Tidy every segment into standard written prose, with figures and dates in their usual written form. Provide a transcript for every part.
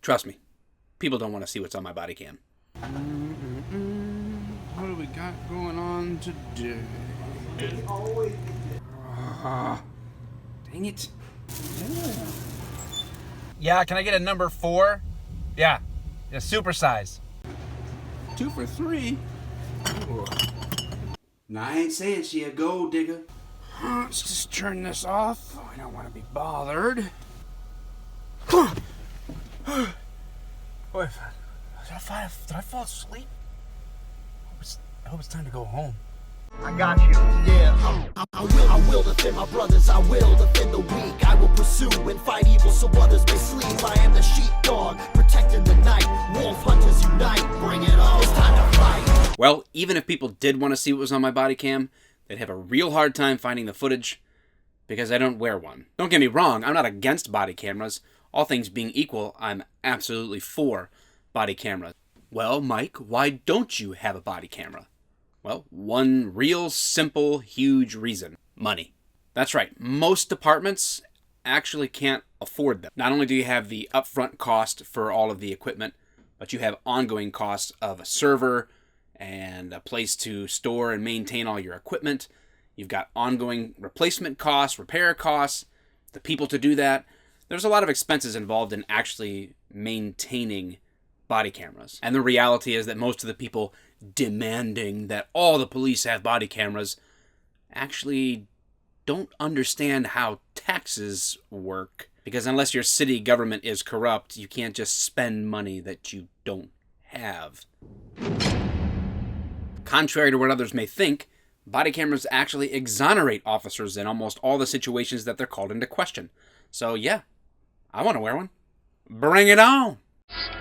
Trust me, people don't want to see what's on my body cam. What do we got going on today? Dang it. Yeah, can I get a number 4? Yeah, super size. 2 for $3. Now, I ain't saying she a gold digger. Let's just turn this off. I don't want to be bothered. Wait, did I fall asleep? I hope it's time to go home. I got you. Yeah, I will defend my brothers. I will defend the weak. I will pursue and fight evil so others may sleep. I am the sheepdog, protecting the night. Wolf hunters unite. Bring it on. It's time to fight. Well, even if people did want to see what was on my body cam, they'd have a real hard time finding the footage because I don't wear one. Don't get me wrong, I'm not against body cameras. All things being equal, I'm absolutely for body cameras. Well, Mike, why don't you have a body camera? Well, one real simple, huge reason. Money. That's right. Most departments actually can't afford them. Not only do you have the upfront cost for all of the equipment, but you have ongoing costs of a server and a place to store and maintain all your equipment. You've got ongoing replacement costs, repair costs, the people to do that. There's a lot of expenses involved in actually maintaining body cameras. And the reality is that most of the people demanding that all the police have body cameras actually don't understand how taxes work. Because unless your city government is corrupt, you can't just spend money that you don't have. Contrary to what others may think, body cameras actually exonerate officers in almost all the situations that they're called into question. So yeah, I want to wear one. Bring it on!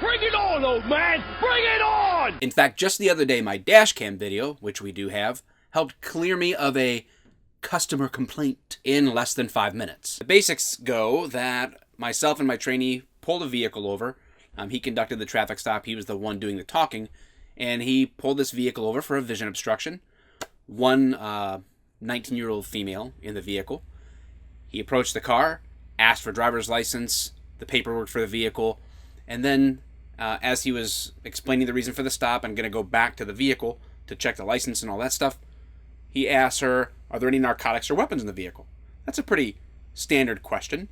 Bring it on, old man! Bring it on! In fact, just the other day, my dash cam video, which we do have, helped clear me of a customer complaint in less than 5 minutes. The basics go that myself and my trainee pulled a vehicle over. He conducted the traffic stop. He was the one doing the talking. And he pulled this vehicle over for a vision obstruction. One 19-year-old female in the vehicle. He approached the car, asked for driver's license, the paperwork for the vehicle, and then as he was explaining the reason for the stop and going to go back to the vehicle to check the license and all that stuff, he asked her, are there any narcotics or weapons in the vehicle? That's a pretty standard question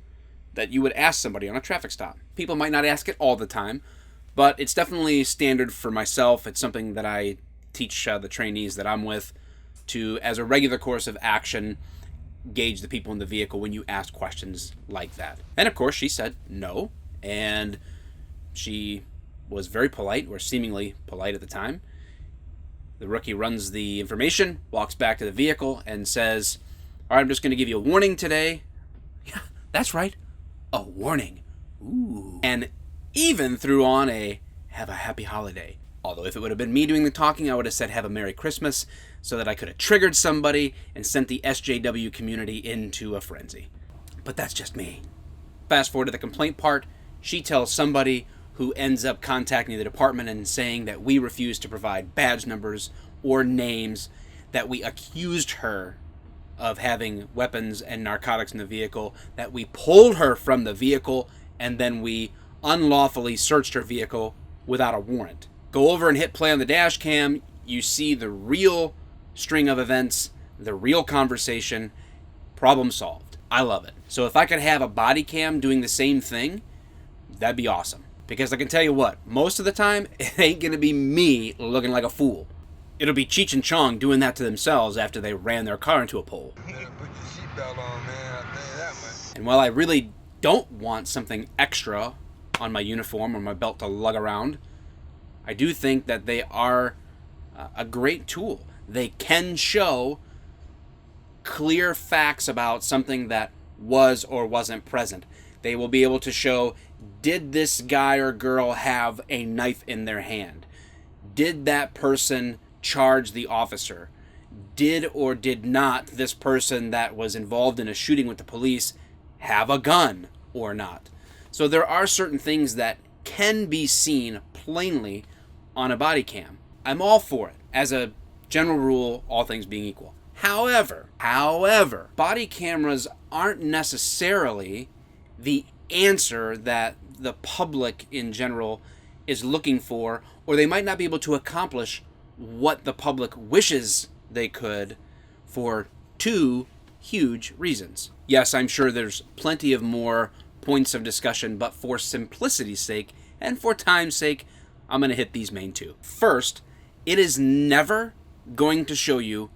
that you would ask somebody on a traffic stop. People might not ask it all the time, but it's definitely standard for myself. It's something that I teach the trainees that I'm with to, as a regular course of action, gauge the people in the vehicle when you ask questions like that. And of course, she said no, and she was very polite, or seemingly polite at the time. The rookie runs the information, walks back to the vehicle, and says, all right, I'm just going to give you a warning today. Yeah, that's right, a warning. Ooh. And even threw on a have a happy holiday. Although if it would have been me doing the talking, I would have said have a Merry Christmas, so that I could have triggered somebody and sent the SJW community into a frenzy. But that's just me. Fast forward to the complaint part. She tells somebody who ends up contacting the department and saying that we refused to provide badge numbers or names, that we accused her of having weapons and narcotics in the vehicle, that we pulled her from the vehicle, and then we unlawfully searched her vehicle without a warrant. Go over and hit play on the dash cam. You see the real string of events, the real conversation. Problem solved. I love it. So if I could have a body cam doing the same thing, that'd be awesome. Because I can tell you what, most of the time, it ain't going to be me looking like a fool. It'll be Cheech and Chong doing that to themselves after they ran their car into a pole. You better put your seatbelt on, man. I'll tell you that much. And while I really don't want something extra on my uniform or my belt to lug around, I do think that they are a great tool. They can show clear facts about something that was or wasn't present. They will be able to show, did this guy or girl have a knife in their hand? Did that person charge the officer? Did or did not this person that was involved in a shooting with the police have a gun or not? So there are certain things that can be seen plainly on a body cam. I'm all for it. As a general rule, all things being equal. However, body cameras aren't necessarily the answer that the public in general is looking for, or they might not be able to accomplish what the public wishes they could for two huge reasons. Yes, I'm sure there's plenty of more points of discussion, but for simplicity's sake and for time's sake, I'm going to hit these main two. First, it is never going to show you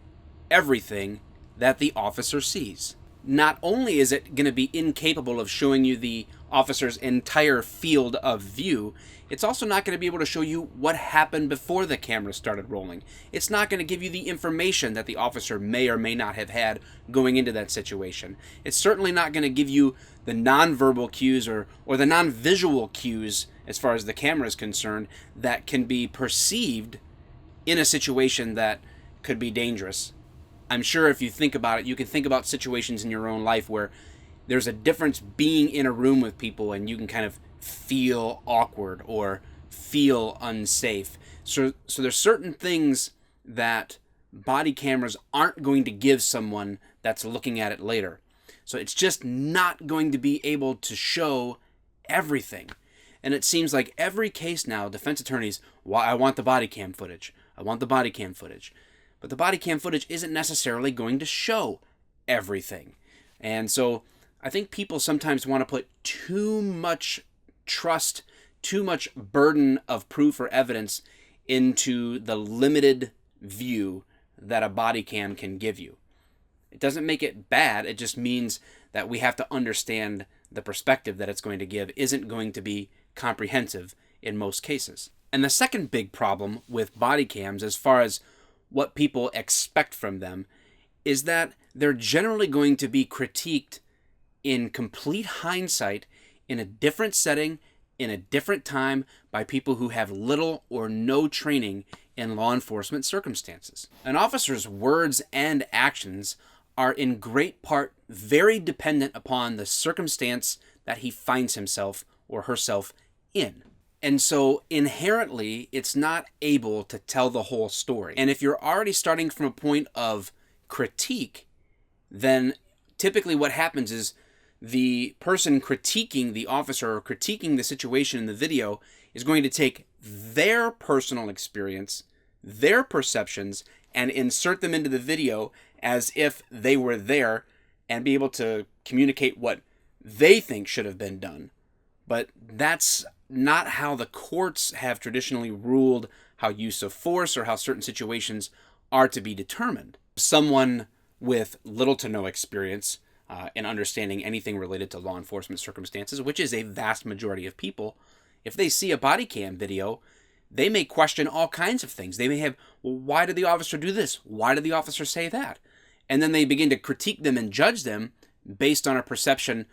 everything that the officer sees. Not only is it going to be incapable of showing you the officer's entire field of view, it's also not going to be able to show you what happened before the camera started rolling. It's not going to give you the information that the officer may or may not have had going into that situation. It's certainly not going to give you the nonverbal cues or the non-visual cues as far as the camera is concerned that can be perceived in a situation that could be dangerous. I'm sure if you think about it, you can think about situations in your own life where there's a difference being in a room with people and you can kind of feel awkward or feel unsafe. So there's certain things that body cameras aren't going to give someone that's looking at it later. So it's just not going to be able to show everything. And it seems like every case now, defense attorneys, I want the body cam footage. I want the body cam footage. But the body cam footage isn't necessarily going to show everything. And so I think people sometimes want to put too much trust, too much burden of proof or evidence into the limited view that a body cam can give you. It doesn't make it bad. It just means that we have to understand the perspective that it's going to give isn't going to be comprehensive in most cases. And the second big problem with body cams, as far as what people expect from them, is that they're generally going to be critiqued in complete hindsight in a different setting, in a different time, by people who have little or no training in law enforcement circumstances. An officer's words and actions are in great part very dependent upon the circumstance that he finds himself or herself in. And so inherently, it's not able to tell the whole story. And if you're already starting from a point of critique, then typically what happens is the person critiquing the officer or critiquing the situation in the video is going to take their personal experience, their perceptions, and insert them into the video as if they were there and be able to communicate what they think should have been done. But that's not how the courts have traditionally ruled how use of force or how certain situations are to be determined. Someone with little to no experience in understanding anything related to law enforcement circumstances, which is a vast majority of people, if they see a body cam video, they may question all kinds of things. They may have, well, why did the officer do this? Why did the officer say that? And then they begin to critique them and judge them based on a perception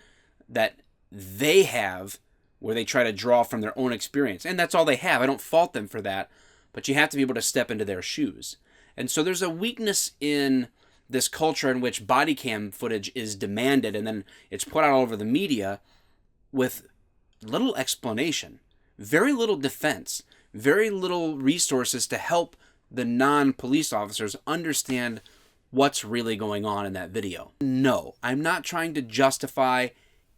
that they have, where they try to draw from their own experience. And that's all they have. I don't fault them for that, but you have to be able to step into their shoes. And so there's a weakness in this culture in which body cam footage is demanded and then it's put out all over the media with little explanation, very little defense, very little resources to help the non-police officers understand what's really going on in that video. No, I'm not trying to justify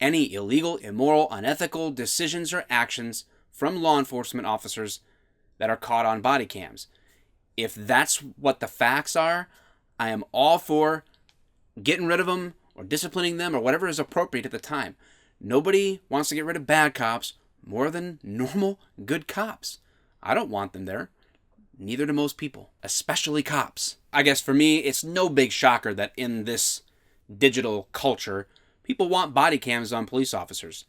any illegal, immoral, unethical decisions or actions from law enforcement officers that are caught on body cams. If that's what the facts are, I am all for getting rid of them or disciplining them or whatever is appropriate at the time. Nobody wants to get rid of bad cops more than normal, good cops. I don't want them there. Neither do most people, especially cops. I guess for me, it's no big shocker that in this digital culture, people want body cams on police officers.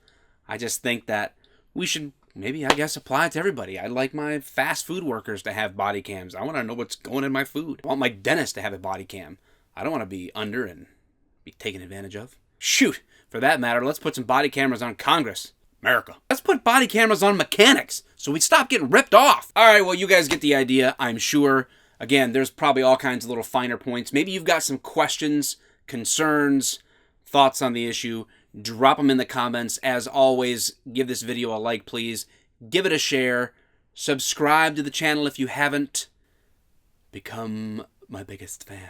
I just think that we should maybe, apply it to everybody. I'd like my fast food workers to have body cams. I want to know what's going in my food. I want my dentist to have a body cam. I don't want to be under and be taken advantage of. Shoot, for that matter, let's put some body cameras on Congress. America. Let's put body cameras on mechanics so we stop getting ripped off. All right, well, you guys get the idea, I'm sure. Again, there's probably all kinds of little finer points. Maybe you've got some questions, concerns, thoughts on the issue. Drop them in the comments. As always, give this video a like, please. Give it a share. Subscribe to the channel if you haven't. Become my biggest fan.